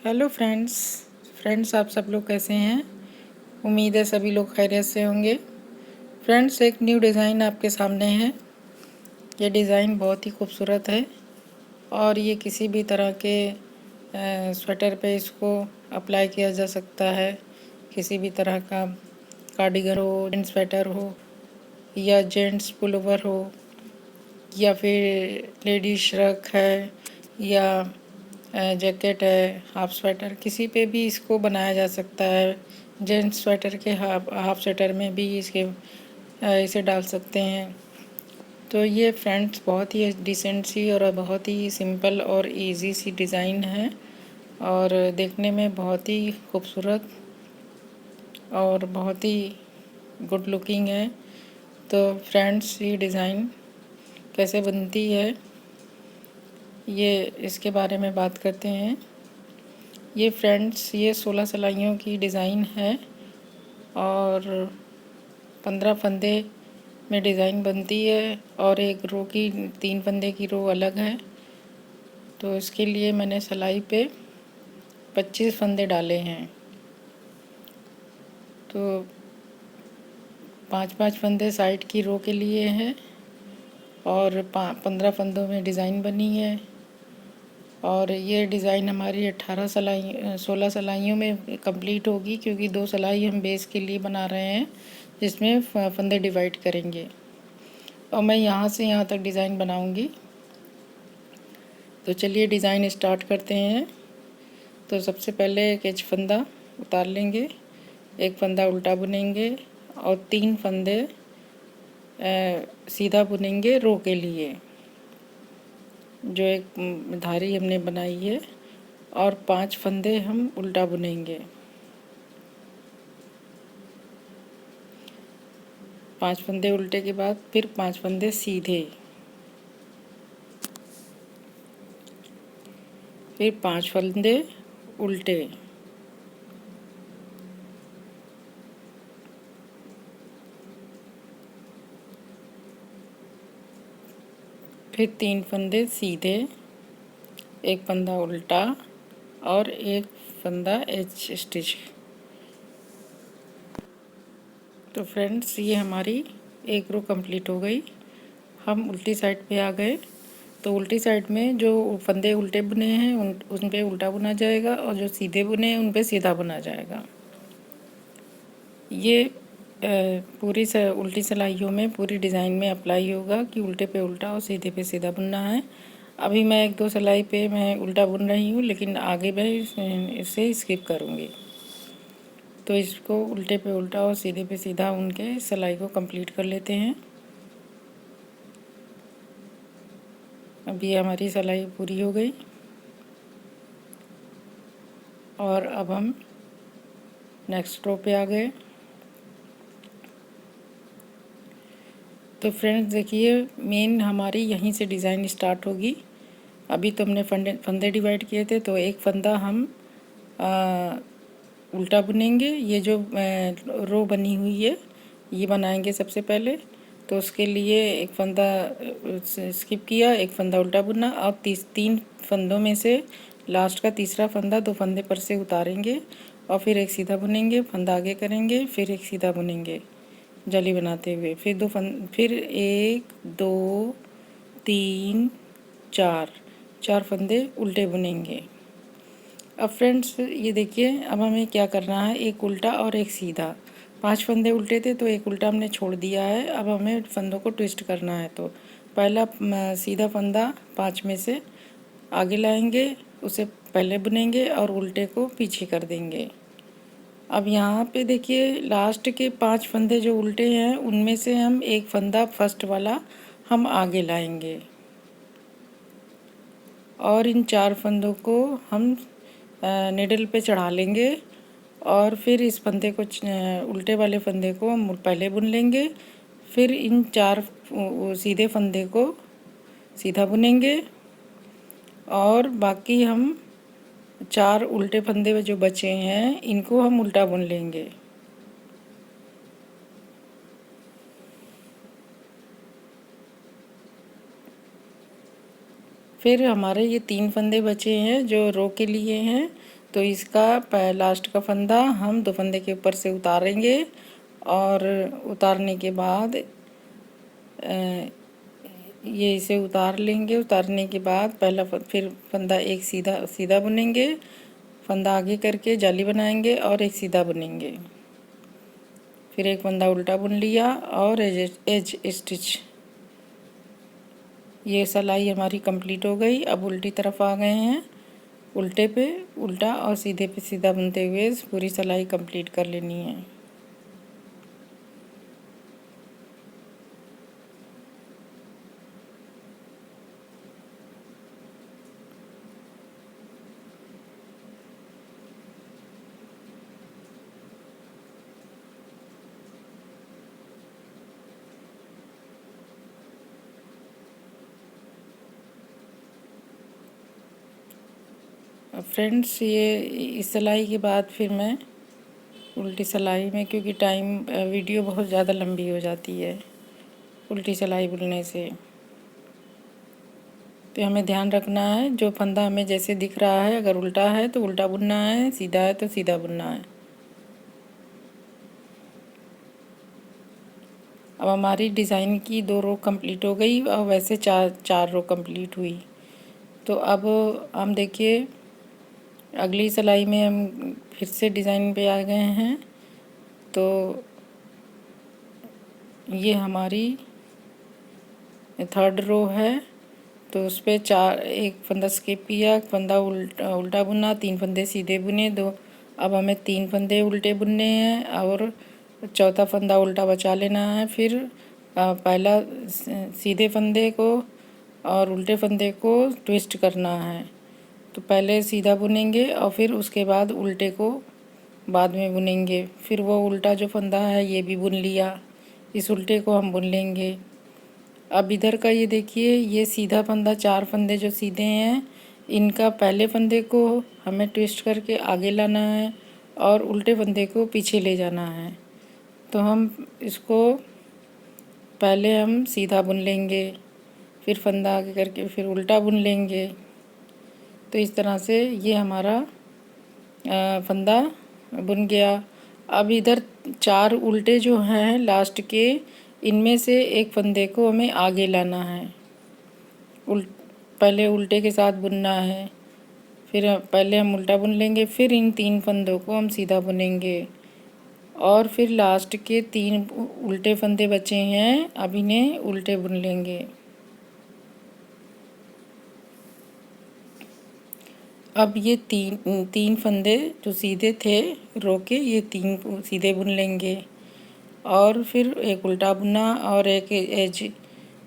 Hello friends आप सब लोग कैसे हैं। उम्मीद है सभी लोग खैरियत से होंगे। फ्रेंड्स, एक न्यू डिज़ाइन आपके सामने है। ये डिज़ाइन बहुत ही खूबसूरत है और ये किसी भी तरह के स्वेटर पे इसको अप्लाई किया जा सकता है। किसी भी तरह का कार्डिगन हो, जेंट्स स्वेटर हो या जेंट्स पुलोवर हो या फिर लेडीज श्रग है या जैकेट है, हाफ स्वेटर, किसी पे भी इसको बनाया जा सकता है। जेंट्स स्वेटर के हाफ स्वेटर में भी इसे डाल सकते हैं। तो ये फ्रेंड्स बहुत ही डिसेंट सी और बहुत ही सिंपल और इजी सी डिज़ाइन है और देखने में बहुत ही खूबसूरत और बहुत ही गुड लुकिंग है। तो फ्रेंड्स, ये डिज़ाइन कैसे बनती है ये इसके बारे में बात करते हैं। ये फ्रेंड्स, ये 16 सिलाइयों की डिज़ाइन है और 15 फंदे में डिज़ाइन बनती है और एक रो की 3 फंदे की रो अलग है। तो इसके लिए मैंने सिलाई पे 25 फंदे डाले हैं। तो 5-5 फंदे साइड की रो के लिए हैं और 15 फंदों में डिज़ाइन बनी है। और ये डिज़ाइन हमारी 16 सिलाइयों में कंप्लीट होगी, क्योंकि 2 सिलाई हम बेस के लिए बना रहे हैं जिसमें फंदे डिवाइड करेंगे और मैं यहाँ से यहाँ तक डिज़ाइन बनाऊंगी। तो चलिए डिज़ाइन स्टार्ट करते हैं। तो सबसे पहले एक एच फंदा उतार लेंगे, एक फंदा उल्टा बुनेंगे और 3 फंदे सीधा बुनेंगे रो के लिए, जो एक धारी हमने बनाई है, और 5 फंदे हम उल्टा बुनेंगे। 5 फंदे उल्टे के बाद फिर 5 फंदे सीधे, फिर 5 फंदे उल्टे, फिर 3 फंदे सीधे, एक फंदा उल्टा और एक फंदा एच स्टिच। तो फ्रेंड्स, ये हमारी एक रो कंप्लीट हो गई। हम उल्टी साइड पे आ गए। तो उल्टी साइड में जो फंदे उल्टे बुने हैं उन पे उल्टा बुना जाएगा और जो सीधे बुने हैं उन पे सीधा बुना जाएगा। ये पूरी उल्टी सिलाइयों में पूरी डिज़ाइन में अप्लाई होगा कि उल्टे पे उल्टा और सीधे पे सीधा बुनना है। अभी मैं 1-2 सिलाई पे मैं उल्टा बुन रही हूँ, लेकिन आगे मैं इसे स्किप करूँगी। तो इसको उल्टे पे उल्टा और सीधे पे सीधा उनके सिलाई को कंप्लीट कर लेते हैं। अभी हमारी सिलाई पूरी हो गई और अब हम नेक्स्ट रो पे आ गए। तो फ्रेंड्स देखिए, मेन हमारी यहीं से डिज़ाइन स्टार्ट होगी। अभी तो हमने फंदे डिवाइड किए थे, तो एक फंदा हम उल्टा बुनेंगे। ये जो रो बनी हुई है ये बनाएंगे सबसे पहले। तो उसके लिए एक फंदा स्किप किया, एक फंदा उल्टा बुना और 3 फंदों में से लास्ट का तीसरा फंदा 2 फंदे पर से उतारेंगे और फिर एक सीधा बुनेंगे, फंदा आगे करेंगे, फिर एक सीधा बुनेंगे जाली बनाते हुए, फिर 1 2 3 4 फंदे उल्टे बुनेंगे। अब फ्रेंड्स ये देखिए, अब हमें क्या करना है, एक उल्टा और एक सीधा। 5 फंदे उल्टे थे तो एक उल्टा हमने छोड़ दिया है। अब हमें फंदों को ट्विस्ट करना है। तो पहला सीधा फंदा 5 में से आगे लाएंगे, उसे पहले बुनेंगे और उल्टे को पीछे कर देंगे। अब यहाँ पे देखिए, लास्ट के 5 फंदे जो उल्टे हैं उनमें से हम एक फंदा फर्स्ट वाला हम आगे लाएंगे और इन 4 फंदों को हम निडल पे चढ़ा लेंगे और फिर इस फंदे को उल्टे वाले फंदे को हम पहले बुन लेंगे। फिर इन 4 सीधे फंदे को सीधा बुनेंगे और बाकी हम 4 उल्टे फंदे जो बचे हैं इनको हम उल्टा बुन लेंगे। फिर हमारे ये 3 फंदे बचे हैं जो रो के लिए हैं, तो इसका लास्ट का फंदा हम 2 फंदे के ऊपर से उतारेंगे और उतारने के बाद ये इसे उतार लेंगे। उतारने के बाद पहला फिर फंदा एक सीधा सीधा बुनेंगे, फंदा आगे करके जाली बनाएंगे और एक सीधा बुनेंगे, फिर एक फंदा उल्टा बुन लिया और एज स्टिच। ये सिलाई हमारी कंप्लीट हो गई। अब उल्टी तरफ आ गए हैं, उल्टे पे उल्टा और सीधे पे सीधा बुनते हुए पूरी सिलाई कंप्लीट कर लेनी है। फ्रेंड्स, ये इस सिलाई के बाद फिर मैं उल्टी सिलाई में, क्योंकि वीडियो बहुत ज़्यादा लंबी हो जाती है उल्टी सिलाई बुनने से, तो हमें ध्यान रखना है जो फंदा हमें जैसे दिख रहा है, अगर उल्टा है तो उल्टा बुनना है, सीधा है तो सीधा बुनना है। अब हमारी डिज़ाइन की 2 रो कंप्लीट हो गई और वैसे चार रो कंप्लीट हुई। तो अब हम देखिए अगली सिलाई में हम फिर से डिज़ाइन पे आ गए हैं। तो ये हमारी 3rd रो है, तो उस पर एक फंदा स्किप किया, फंदा उल्टा बुना, 3 फंदे सीधे बुने, 2। अब हमें 3 फंदे उल्टे बुनने हैं और चौथा फंदा उल्टा बचा लेना है। फिर पहला सीधे फंदे को और उल्टे फंदे को ट्विस्ट करना है। तो पहले सीधा बुनेंगे और फिर उसके बाद उल्टे को बाद में बुनेंगे। फिर वो उल्टा जो फंदा है ये भी बुन लिया, इस उल्टे को हम बुन लेंगे। अब इधर का ये देखिए, ये सीधा फंदा 4 फंदे जो सीधे हैं, इनका पहले फंदे को हमें ट्विस्ट करके आगे लाना है और उल्टे फंदे को पीछे ले जाना है। तो हम इसको पहले हम सीधा बुन लेंगे, फिर फंदा आगे करके फिर उल्टा बुन लेंगे। तो इस तरह से ये हमारा फंदा बुन गया। अब इधर 4 उल्टे जो हैं लास्ट के, इनमें से एक फंदे को हमें आगे लाना है, पहले उल्टे के साथ बुनना है, फिर पहले हम उल्टा बुन लेंगे, फिर इन 3 फंदों को हम सीधा बुनेंगे और फिर लास्ट के 3 उल्टे फंदे बचे हैं, अब इन्हें उल्टे बुन लेंगे। अब ये तीन फंदे जो सीधे थे रो के, ये 3 सीधे बुन लेंगे और फिर एक उल्टा बुना और एक एज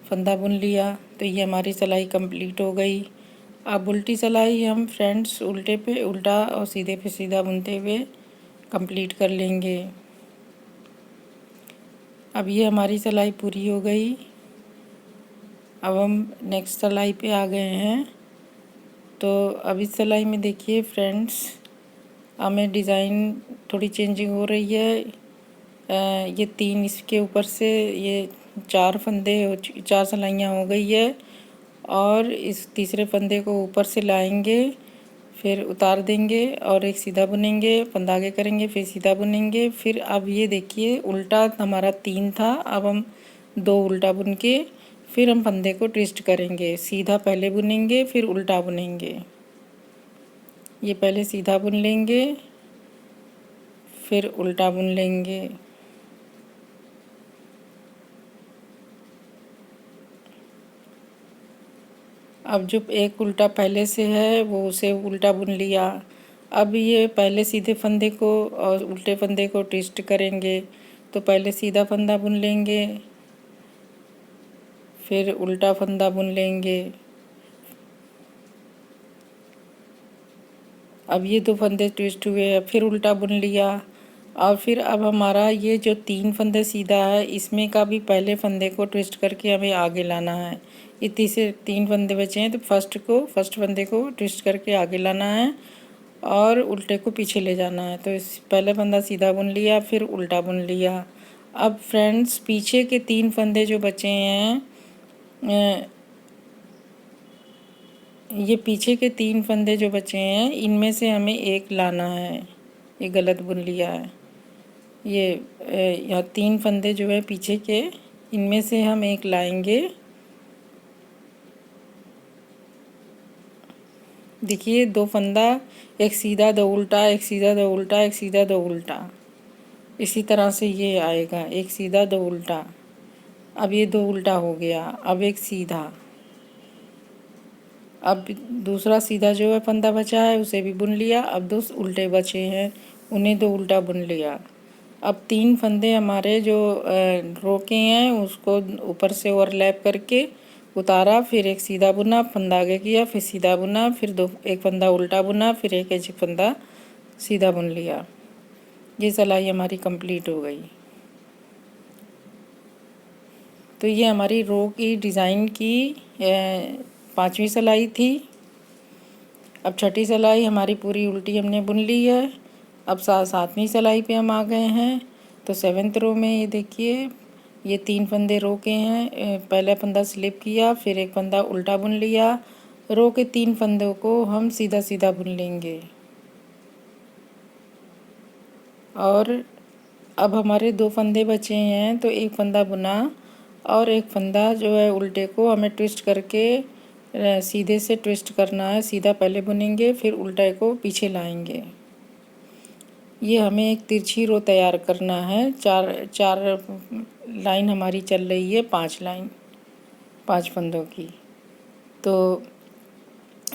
फंदा बुन लिया। तो ये हमारी सिलाई कंप्लीट हो गई। अब उल्टी सिलाई हम फ्रेंड्स उल्टे पे उल्टा और सीधे पे सीधा बुनते हुए कंप्लीट कर लेंगे। अब ये हमारी सिलाई पूरी हो गई। अब हम नेक्स्ट सिलाई पे आ गए हैं। तो अब इस सिलाई में देखिए फ्रेंड्स, हमें डिज़ाइन थोड़ी चेंजिंग हो रही है। ये 3 इसके ऊपर से ये 4 फंदे 4 सिलाइयाँ हो गई है और इस तीसरे फंदे को ऊपर से लाएंगे, फिर उतार देंगे और एक सीधा बुनेंगे, फंदा आगे करेंगे, फिर सीधा बुनेंगे। फिर अब ये देखिए उल्टा हमारा 3 था, अब हम 2 उल्टा बुन के फिर हम फंदे को ट्विस्ट करेंगे। सीधा पहले बुनेंगे फिर उल्टा बुनेंगे। ये पहले सीधा बुन लेंगे फिर उल्टा बुन लेंगे। अब जो एक उल्टा पहले से है वो उसे उल्टा बुन लिया। अब ये पहले सीधे फंदे को और उल्टे फंदे को ट्विस्ट करेंगे। तो पहले सीधा फंदा बुन लेंगे, फिर उल्टा फंदा बुन लेंगे। अब ये 2 फंदे ट्विस्ट हुए, फिर उल्टा बुन लिया और फिर अब हमारा ये जो 3 फंदे सीधा है, इसमें का भी पहले फंदे को ट्विस्ट करके हमें आगे लाना है। ये तीसरे 3 फंदे बचे हैं, तो फर्स्ट फंदे को ट्विस्ट करके आगे लाना है और उल्टे को पीछे ले जाना है। तो इस पहले फंदा सीधा बुन लिया फिर उल्टा बुन लिया। अब फ्रेंड्स पीछे के 3 फंदे जो बचे हैं, ये पीछे के 3 फंदे जो बचे हैं इनमें से हमें एक लाना है। ये गलत बुन लिया है। ये यहाँ 3 फंदे जो है पीछे के, इनमें से हम एक लाएंगे। देखिए 2 फंदा, एक सीधा 2 उल्टा, एक सीधा 2 उल्टा, एक सीधा 2 उल्टा, इसी तरह से ये आएगा। एक सीधा 2 उल्टा, अब ये 2 उल्टा हो गया, अब एक सीधा, अब दूसरा सीधा जो है फंदा बचा है उसे भी बुन लिया। अब 2 उल्टे बचे हैं, उन्हें 2 उल्टा बुन लिया। अब 3 फंदे हमारे जो रोके हैं उसको ऊपर से ओवरलैप करके उतारा, फिर एक सीधा बुना, फंदा आगे किया, फिर सीधा बुना, फिर एक फंदा उल्टा बुना, फिर एक फंदा सीधा बुन लिया। ये सिलाई हमारी कंप्लीट हो गई। तो ये हमारी रो की डिज़ाइन की 5वीं सिलाई थी। अब 6ठी सिलाई हमारी पूरी उल्टी हमने बुन ली है। अब 7वीं सिलाई पे हम आ गए हैं। तो 7th रो में ये देखिए, ये 3 फंदे रो के हैं। पहला फंदा स्लिप किया, फिर एक फंदा उल्टा बुन लिया। रो के 3 फंदों को हम सीधा सीधा बुन लेंगे। और अब हमारे 2 फंदे बचे हैं, तो एक फंदा बुना और एक फंदा जो है उल्टे को हमें ट्विस्ट करके सीधे से ट्विस्ट करना है। सीधा पहले बुनेंगे, फिर उल्टे को पीछे लाएंगे। ये हमें एक तिरछी रो तैयार करना है। चार लाइन हमारी चल रही है, 5 लाइन 5 फंदों की। तो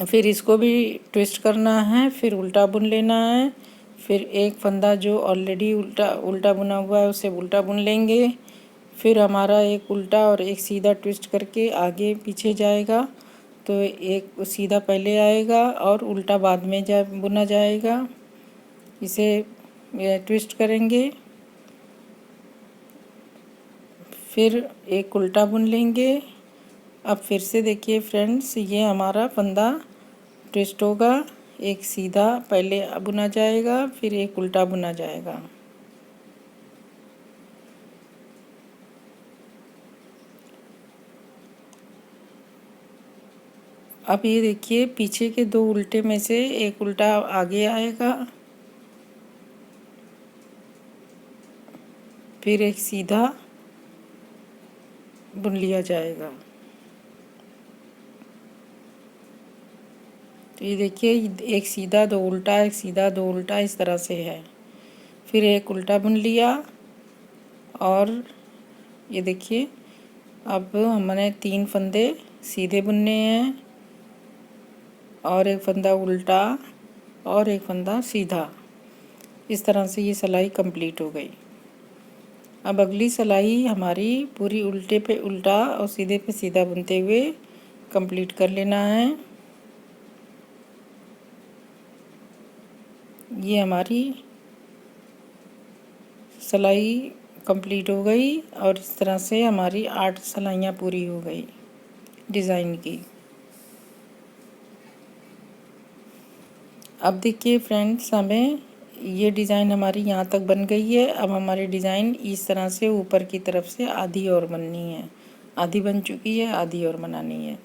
फिर इसको भी ट्विस्ट करना है, फिर उल्टा बुन लेना है। फिर एक फंदा जो ऑलरेडी उल्टा बुना हुआ है उसे उल्टा बुन लेंगे। फिर हमारा एक उल्टा और एक सीधा ट्विस्ट करके आगे पीछे जाएगा। तो एक सीधा पहले आएगा और उल्टा बाद में बुना जाएगा। इसे ट्विस्ट करेंगे, फिर एक उल्टा बुन लेंगे। अब फिर से देखिए फ्रेंड्स, ये हमारा फंदा ट्विस्ट होगा, एक सीधा पहले बुना जाएगा, फिर एक उल्टा बुना जाएगा। अब ये देखिए, पीछे के 2 उल्टे में से एक उल्टा आगे आएगा, फिर एक सीधा बुन लिया जाएगा। तो ये देखिए, एक सीधा 2 उल्टा, एक सीधा 2 उल्टा, इस तरह से है। फिर एक उल्टा बुन लिया और ये देखिए, अब हमने 3 फंदे सीधे बुनने हैं और एक फंदा उल्टा और एक फंदा सीधा। इस तरह से ये सिलाई कंप्लीट हो गई। अब अगली सिलाई हमारी पूरी उल्टे पे उल्टा और सीधे पे सीधा बुनते हुए कंप्लीट कर लेना है। ये हमारी सिलाई कंप्लीट हो गई और इस तरह से हमारी 8 सिलाइयाँ पूरी हो गई डिज़ाइन की। अब देखिए फ्रेंड्स, हमें ये डिज़ाइन हमारी यहाँ तक बन गई है। अब हमारी डिज़ाइन इस तरह से ऊपर की तरफ से आधी और बननी है। आधी बन चुकी है, आधी और बनानी है।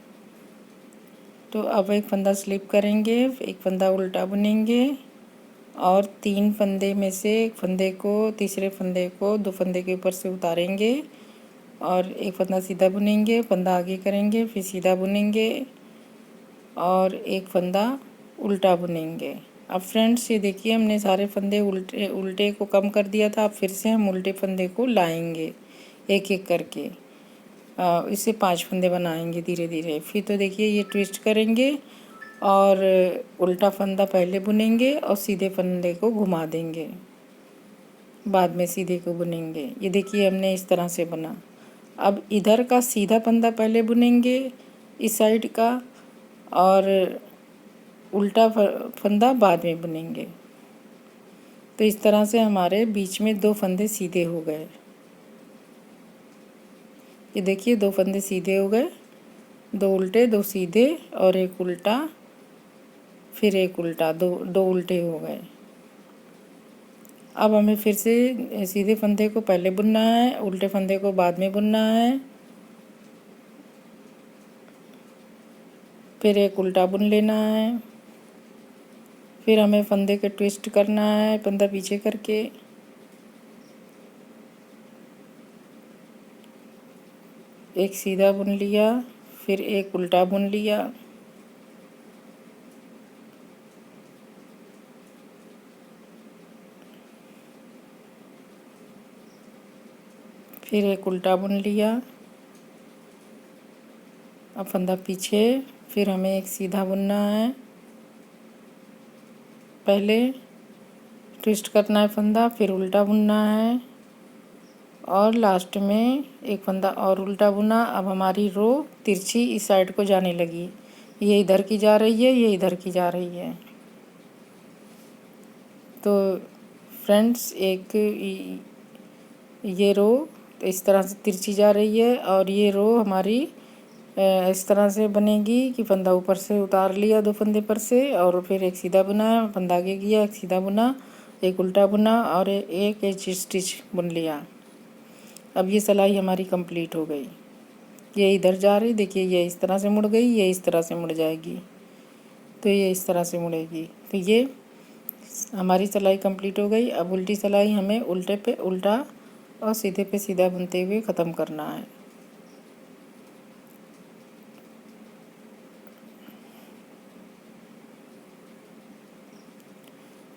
तो अब एक फंदा स्लिप करेंगे, एक फंदा उल्टा बुनेंगे और 3 फंदे में से एक फंदे को, तीसरे फंदे को 2 फंदे के ऊपर से उतारेंगे और एक फंदा सीधा बुनेंगे, फंदा आगे करेंगे, फिर सीधा बुनेंगे और एक फंदा उल्टा बुनेंगे। अब फ्रेंड्स ये देखिए, हमने सारे फंदे उल्टे को कम कर दिया था। अब फिर से हम उल्टे फंदे को लाएंगे एक एक करके। इससे 5 फंदे बनाएंगे धीरे धीरे। फिर तो देखिए, ये ट्विस्ट करेंगे और उल्टा फंदा पहले बुनेंगे और सीधे फंदे को घुमा देंगे, बाद में सीधे को बुनेंगे। ये देखिए, हमने इस तरह से बना। अब इधर का सीधा फंदा पहले बुनेंगे इस साइड का और उल्टा फंदा बाद में बुनेंगे। तो इस तरह से हमारे बीच में 2 फंदे सीधे हो गए। ये देखिए, 2 फंदे सीधे हो गए, 2 उल्टे 2 सीधे और एक उल्टा, फिर एक उल्टा, दो उल्टे हो गए। अब हमें फिर से सीधे फंदे को पहले बुनना है, उल्टे फंदे को बाद में बुनना है। फिर एक उल्टा बुन लेना है। फिर हमें फंदे के ट्विस्ट करना है, फंदा पीछे करके। एक सीधा बुन लिया, फिर एक उल्टा बुन लिया। फिर एक उल्टा बुन लिया, अब फंदा पीछे। फिर हमें एक सीधा बुनना है, पहले ट्विस्ट करना है फंदा, फिर उल्टा बुनना है और लास्ट में एक फंदा और उल्टा बुना। अब हमारी रो तिरछी इस साइड को जाने लगी, ये इधर की जा रही है, ये इधर की जा रही है। तो फ्रेंड्स ये रो इस तरह से तिरछी जा रही है और ये रो हमारी इस तरह से बनेगी कि फंदा ऊपर से उतार लिया 2 फंदे पर से और फिर एक सीधा बुना, फंदा आगे किया, एक सीधा बुना, एक उल्टा बुना और एक एज स्टिच बुन लिया। अब ये सिलाई हमारी कंप्लीट हो गई। ये इधर जा रही, देखिए ये इस तरह से मुड़ गई, ये इस तरह से मुड़ जाएगी, तो ये इस तरह से मुड़ेगी। तो ये हमारी सिलाई कंप्लीट हो गई। अब उल्टी सिलाई हमें उल्टे पे उल्टा और सीधे पे सीधा बुनते हुए ख़त्म करना है।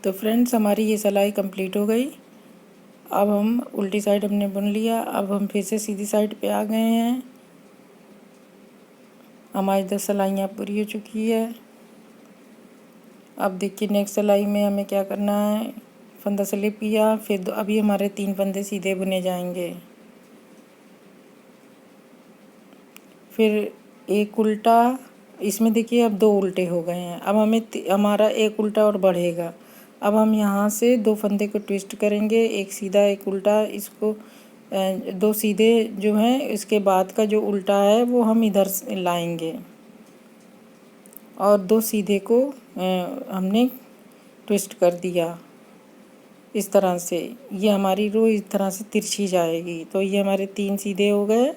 तो फ्रेंड्स हमारी ये सिलाई कंप्लीट हो गई। अब हम उल्टी साइड हमने बुन लिया, अब हम फिर से सीधी साइड पे आ गए हैं। हमारी 10 सिलाइयाँ पूरी हो चुकी है। अब देखिए नेक्स्ट सिलाई में हमें क्या करना है, फंदा स्लिप किया, फिर अभी हमारे 3 फंदे सीधे बुने जाएंगे, फिर एक उल्टा। इसमें देखिए अब 2 उल्टे हो गए हैं। अब हमें हमारा एक उल्टा और बढ़ेगा। अब हम यहाँ से 2 फंदे को ट्विस्ट करेंगे, एक सीधा एक उल्टा। इसको 2 सीधे जो हैं, इसके बाद का जो उल्टा है वो हम इधर से लाएंगे और 2 सीधे को हमने ट्विस्ट कर दिया इस तरह से। ये हमारी रो इस तरह से तिरछी जाएगी। तो ये हमारे 3 सीधे हो गए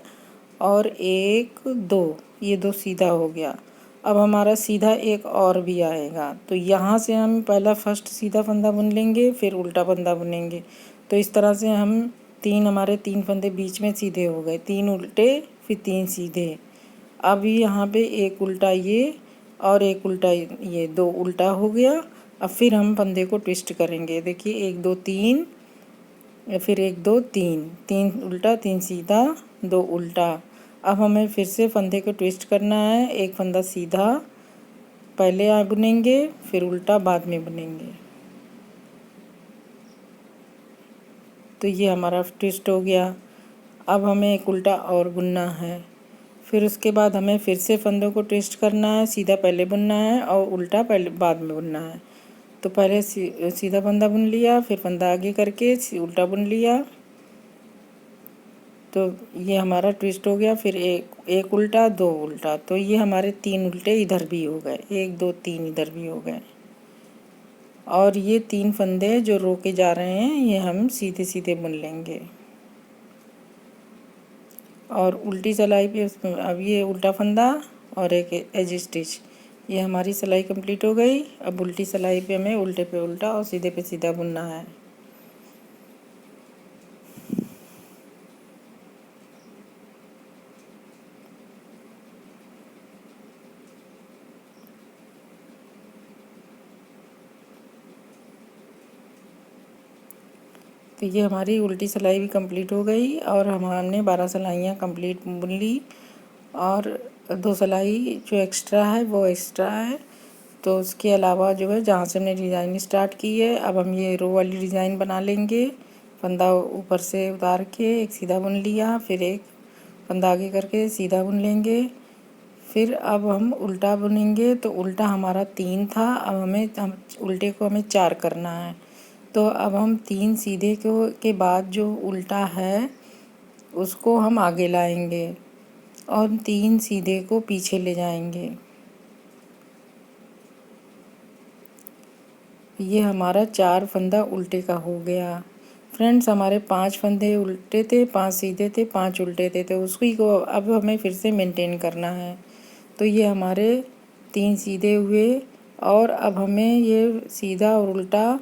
और 1 2, ये 2 सीधा हो गया। अब हमारा सीधा एक और भी आएगा, तो यहाँ से हम पहला फर्स्ट सीधा फंदा बुन लेंगे, फिर उल्टा फंदा बुनेंगे। तो इस तरह से हम हमारे 3 फंदे बीच में सीधे हो गए, 3 उल्टे फिर 3 सीधे। अब यहाँ पे एक उल्टा ये और एक उल्टा ये, 2 उल्टा हो गया। अब फिर हम फंदे को ट्विस्ट करेंगे, देखिए 1 2 3, फिर 1 2 3, 3 उल्टा 3 सीधा 2 उल्टा। अब हमें फिर से फंदे को ट्विस्ट करना है, एक फंदा सीधा पहले बुनेंगे, फिर उल्टा बाद में बुनेंगे। तो ये हमारा ट्विस्ट हो गया। अब हमें एक उल्टा और बुनना है, फिर उसके बाद हमें फिर से फंदों को ट्विस्ट करना है, सीधा पहले बुनना है और उल्टा पहले बाद में बुनना है। तो पहले सीधा फंदा बुन लिया, फिर फंदा आगे करके उल्टा बुन लिया, तो ये हमारा ट्विस्ट हो गया। फिर एक उल्टा 2 उल्टा, तो ये हमारे 3 उल्टे इधर भी हो गए, 1 2 3 इधर भी हो गए। और ये 3 फंदे जो रोके जा रहे हैं ये हम सीधे सीधे बुन लेंगे। और उल्टी सिलाई पे अब ये उल्टा फंदा और एक एज स्टिच, ये हमारी सिलाई कंप्लीट हो गई। अब उल्टी सिलाई पे हमें उल्टे पे उल्टा और सीधे पे सीधा बुनना है। तो ये हमारी उल्टी सिलाई भी कंप्लीट हो गई और हमने 12 सिलाइयाँ कंप्लीट बुन ली और 2 सिलाई जो एक्स्ट्रा है वो एक्स्ट्रा है। तो उसके अलावा जो है जहाँ से हमने डिज़ाइन स्टार्ट की है, अब हम ये रो वाली डिज़ाइन बना लेंगे। फंदा ऊपर से उतार के एक सीधा बुन लिया, फिर एक फंदा आगे करके सीधा बुन लेंगे, फिर अब हम उल्टा बुनेंगे। तो उल्टा हमारा 3 था, अब हम उल्टे को हमें 4 करना है। तो अब हम 3 सीधे के बाद जो उल्टा है उसको हम आगे लाएंगे और 3 सीधे को पीछे ले जाएंगे। ये हमारा 4 फंदा उल्टे का हो गया। फ्रेंड्स हमारे 5 फंदे उल्टे थे, 5 सीधे थे, 5 उल्टे थे, तो उसी को अब हमें फिर से मेंटेन करना है। तो ये हमारे 3 सीधे हुए। और अब हमें ये सीधा और उल्टा,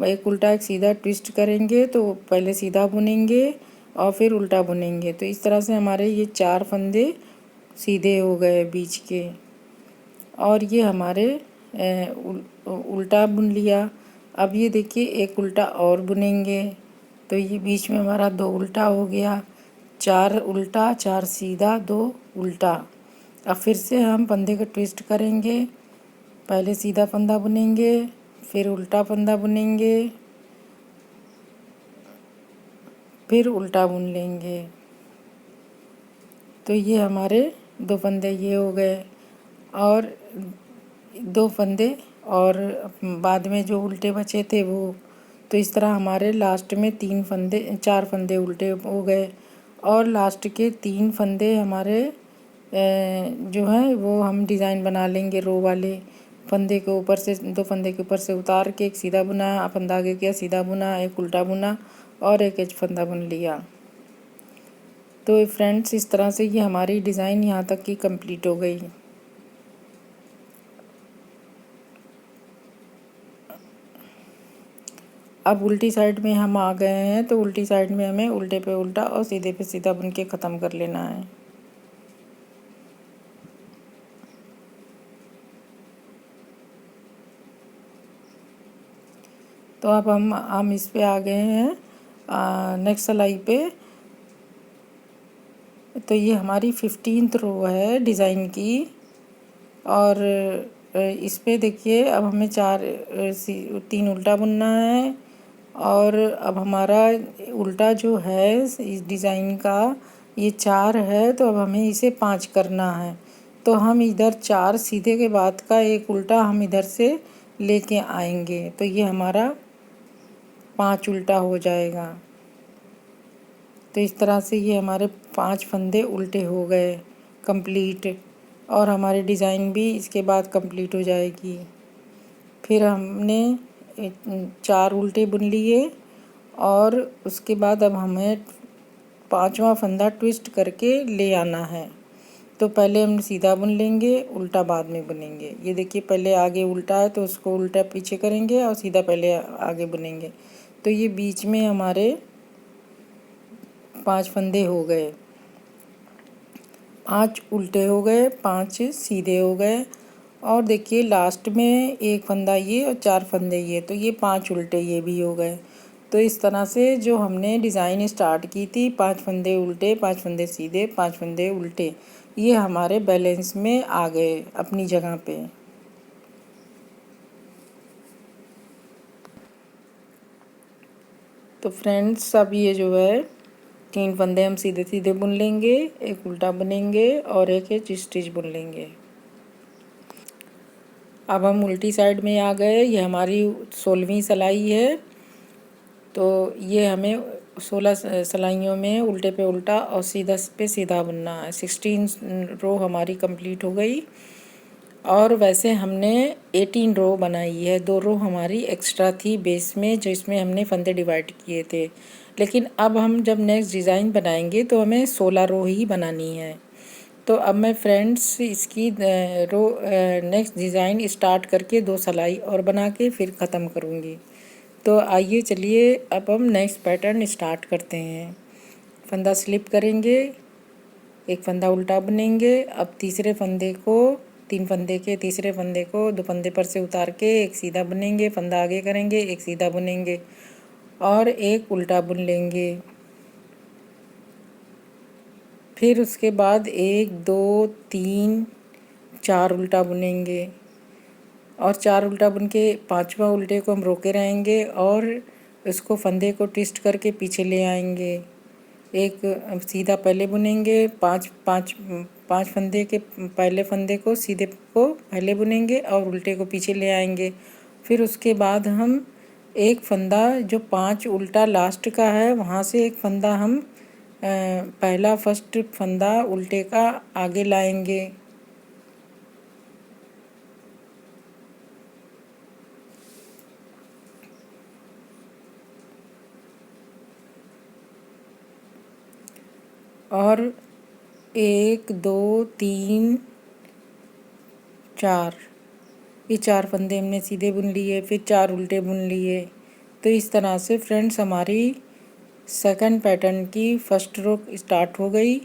एक उल्टा एक सीधा ट्विस्ट करेंगे। तो पहले सीधा बुनेंगे और फिर उल्टा बुनेंगे। तो इस तरह से हमारे ये 4 फंदे सीधे हो गए बीच के। और ये हमारे उल्टा बुन लिया। अब ये देखिए एक उल्टा और बुनेंगे। तो ये बीच में हमारा 2 उल्टा हो गया। 4 उल्टा, 4 सीधा, 2 उल्टा। अब फिर से हम फंदे को ट्विस्ट करेंगे। पहले सीधा फंदा बुनेंगे, फिर उल्टा फंदा बुनेंगे, फिर उल्टा बुन लेंगे। तो ये हमारे 2 फंदे ये हो गए। और 2 फंदे और बाद में जो उल्टे बचे थे वो। तो इस तरह हमारे लास्ट में 4 फंदे उल्टे हो गए। और लास्ट के 3 फंदे हमारे जो हैं वो हम डिज़ाइन बना लेंगे। रो वाले फंदे के ऊपर से, 2 फंदे के ऊपर से उतार के एक सीधा बुना, फंदा आगे किया, सीधा बुना, एक उल्टा बुना और एक एज फंदा बुन लिया। तो फ्रेंड्स इस तरह से ये हमारी डिज़ाइन यहाँ तक की कंप्लीट हो गई। अब उल्टी साइड में हम आ गए हैं। तो उल्टी साइड में हमें उल्टे पे उल्टा और सीधे पे सीधा बुन के ख़त्म कर लेना है। तो अब हम इस पे आ गए हैं नेक्स्ट सिलाई पे। तो ये हमारी 15th रो है डिज़ाइन की। और इस पे देखिए अब हमें 3 उल्टा बुनना है। और अब हमारा उल्टा जो है इस डिज़ाइन का ये 4 है। तो अब हमें इसे 5 करना है। तो हम इधर 4 सीधे के बाद का एक उल्टा हम इधर से लेके आएंगे। तो ये हमारा 5 उल्टा हो जाएगा। तो इस तरह से ये हमारे 5 फंदे उल्टे हो गए कंप्लीट। और हमारी डिज़ाइन भी इसके बाद कंप्लीट हो जाएगी। फिर हमने 4 उल्टे बुन लिए। और उसके बाद अब हमें 5वां फंदा ट्विस्ट करके ले आना है। तो पहले हम सीधा बुन लेंगे, उल्टा बाद में बुनेंगे। ये देखिए पहले आगे उल्टा है तो उसको उल्टा पीछे करेंगे और सीधा पहले आगे बुनेंगे। तो ये बीच में हमारे 5 फंदे हो गए, 5 उल्टे हो गए, 5 सीधे हो गए। और देखिए लास्ट में एक फंदा ये और 4 फंदे ये। तो ये 5 उल्टे ये भी हो गए। तो इस तरह से जो हमने डिज़ाइन स्टार्ट की थी, 5 फंदे उल्टे, 5 फंदे सीधे, 5 फंदे उल्टे, ये हमारे बैलेंस में आ गए अपनी जगह पे। तो फ्रेंड्स अब ये जो है 3 फंदे हम सीधे सीधे बुन लेंगे, एक उल्टा बुनेंगे और एक स्टिच बुन लेंगे। अब हम उल्टी साइड में आ गए। ये हमारी 16वीं सिलाई है। तो ये हमें 16 सिलाइयों में उल्टे पे उल्टा और सीधा पे सीधा बुनना है। 16 रो हमारी कंप्लीट हो गई। और वैसे हमने 18 रो बनाई है। 2 रो हमारी एक्स्ट्रा थी बेस में, जो इसमें हमने फंदे डिवाइड किए थे। लेकिन अब हम जब नेक्स्ट डिज़ाइन बनाएंगे तो हमें 16 रो ही बनानी है। तो अब मैं फ्रेंड्स इसकी रो नेक्स्ट डिज़ाइन स्टार्ट करके 2 सिलाई और बना के फिर ख़त्म करूँगी। तो आइए चलिए अब हम नेक्स्ट पैटर्न स्टार्ट करते हैं। फंदा स्लिप करेंगे, एक फंदा उल्टा बुनेंगे। अब तीसरे फंदे को, 3 फंदे के तीसरे फंदे को 2 फंदे पर से उतार के एक सीधा बुनेंगे, फंदा आगे करेंगे, एक सीधा बुनेंगे और एक उल्टा बुन लेंगे। फिर उसके बाद 1 2 3 4 उल्टा बुनेंगे और 4 उल्टा बुन के 5वां उल्टे को हम रोके रहेंगे और इसको फंदे को ट्विस्ट करके पीछे ले आएंगे। एक सीधा पहले बुनेंगे, 5 फंदे के पहले फंदे को सीधे को पहले बुनेंगे और उल्टे को पीछे ले आएंगे। फिर उसके बाद हम एक फंदा जो 5 उल्टा लास्ट का है वहाँ से एक फंदा हम पहला फर्स्ट फंदा उल्टे का आगे लाएंगे। और 1 2 3 4, ये 4 फंदे हमने सीधे बुन लिए, फिर 4 उल्टे बुन लिए। तो इस तरह से फ्रेंड्स हमारी सेकंड पैटर्न की फर्स्ट रो स्टार्ट हो गई।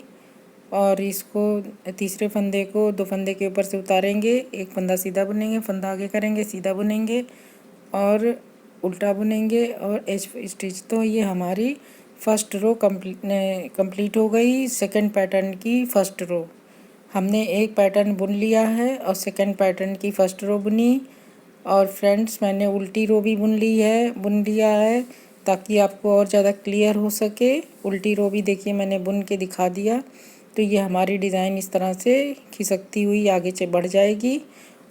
और इसको तीसरे फंदे को 2 फंदे के ऊपर से उतारेंगे, एक फंदा सीधा बुनेंगे, फंदा आगे करेंगे, सीधा बुनेंगे और उल्टा बुनेंगे और एज स्टिच। तो ये हमारी फर्स्ट रो कंप्लीट हो गई, सेकंड पैटर्न की फर्स्ट रो। हमने एक पैटर्न बुन लिया है और सेकंड पैटर्न की फर्स्ट रो बुनी। और फ्रेंड्स मैंने उल्टी रो भी बुन लिया है ताकि आपको और ज़्यादा क्लियर हो सके। उल्टी रो भी देखिए मैंने बुन के दिखा दिया। तो ये हमारी डिज़ाइन इस तरह से खिसकती हुई आगे से बढ़ जाएगी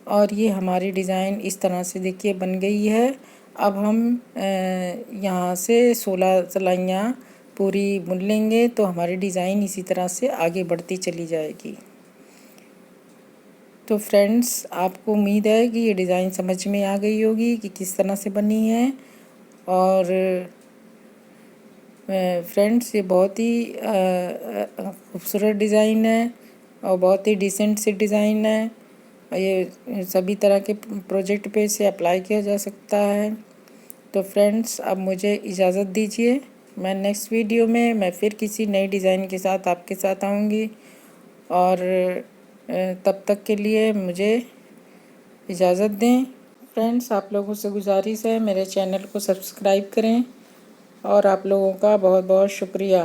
और ये हमारी डिज़ाइन इस तरह से देखिए बन गई है। अब हम यहाँ से 16 सिलाइयाँ पूरी बुन लेंगे तो हमारी डिज़ाइन इसी तरह से आगे बढ़ती चली जाएगी। तो फ्रेंड्स आपको उम्मीद है कि ये डिज़ाइन समझ में आ गई होगी कि किस तरह से बनी है। और फ्रेंड्स ये बहुत ही खूबसूरत डिज़ाइन है और बहुत ही डिसेंट सी डिज़ाइन है। ये सभी तरह के प्रोजेक्ट पे इसे अप्लाई किया जा सकता है। तो फ्रेंड्स अब मुझे इजाज़त दीजिए, मैं नेक्स्ट वीडियो में मैं फिर किसी नई डिज़ाइन के साथ आपके साथ आऊँगी। और तब तक के लिए मुझे इजाज़त दें। फ्रेंड्स आप लोगों से गुजारिश है मेरे चैनल को सब्सक्राइब करें और आप लोगों का बहुत बहुत शुक्रिया।